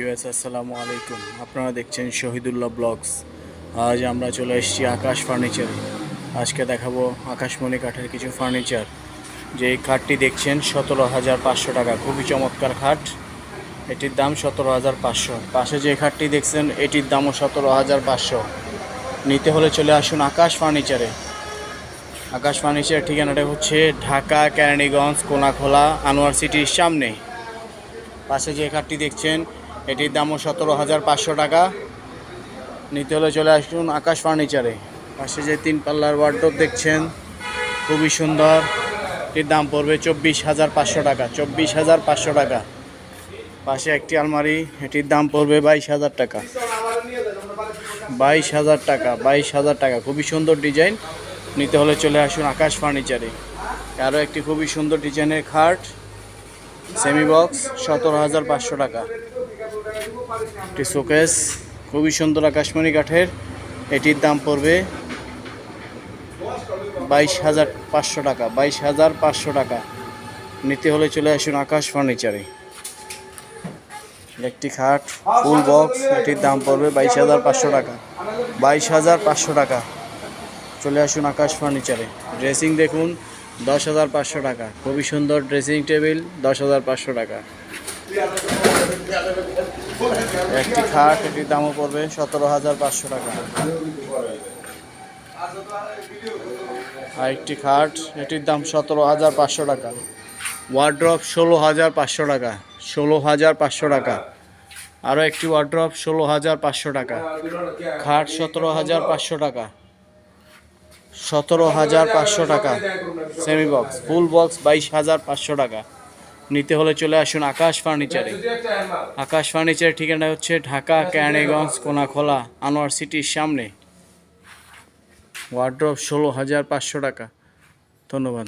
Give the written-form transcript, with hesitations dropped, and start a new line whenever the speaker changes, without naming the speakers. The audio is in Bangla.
আসসালামু আলাইকুম। আপনারা দেখছেন শহীদুল্লাহ ব্লগস। আজ আমরা চলে এসেছি আকাশ ফার্নিচারে। আজকে দেখাবো আকাশমণি কাঠের কিছু ফার্নিচার। যে খাটটি দেখছেন 17,500 টাকা, খুবই চমৎকার খাট। এটির দাম 17,500। পাশে যে খাটটি দেখছেন এটির দামও 17,500। নিতে হলে চলে আসুন আকাশ ফার্নিচারে। আকাশ ফার্নিচারের ঠিকানাটা হচ্ছে ঢাকা কেরানীগঞ্জ কোনাখোলা আনোয়ার সিটির সামনে। পাশে যে খাটটি দেখছেন এটির দামও 17,500 টাকা। নিতে হলে চলে আসুন আকাশ ফার্নিচারে। পাশে যে 3 পাল্লার ওয়ার্ডরোব দেখছেন খুবই সুন্দর, এটির দাম পড়বে 24,500 টাকা। 24,500 টাকা। পাশে একটি আলমারি, এটির দাম পড়বে 22,000 টাকা। 22,000 টাকা। 22,000 টাকা। খুবই সুন্দর ডিজাইন। নিতে হলে চলে আসুন আকাশ ফার্নিচারে। আরও একটি খুবই সুন্দর ডিজাইনের খাট সেমি বক্স 17,500 টাকা। একটি শোকেস খুবই সুন্দর আকাশমণি কাঠের, এটির দাম পড়বে 22,500 টাকা। 22,500 টাকা। নিতে হলে চলে আসুন আকাশ ফার্নিচারে। একটি খাট ফুল বক্স, এটির দাম পড়বে 22,500 টাকা। 22,500 টাকা। চলে আসুন আকাশ ফার্নিচারে। ড্রেসিং দেখুন 10,500 টাকা। খুবই সুন্দর ড্রেসিং টেবিল 10,500 টাকা। একটি খাট, এটির দামও পড়বে 17,500 টাকা। আরেকটি খাট, এটির দাম 17,500 টাকা। ওয়ার্ড্রপ 16,500 টাকা। 16,500 টাকা। আরও একটি ওয়ার্ড্রপ 16,500 টাকা। খাট 17,500 টাকা। 17,500 টাকা। সেমি বক্স ফুল বক্স 22,500 টাকা। নিতে হলে চলে আসুন আকাশ ফার্নিচারে। আকাশ ফার্নিচারের ঠিকানা হচ্ছে ঢাকা কেরানীগঞ্জ কোনাখোলা আনোয়ার সিটির সামনে। ওয়ার্ড্রপ 16,500 টাকা। ধন্যবাদ।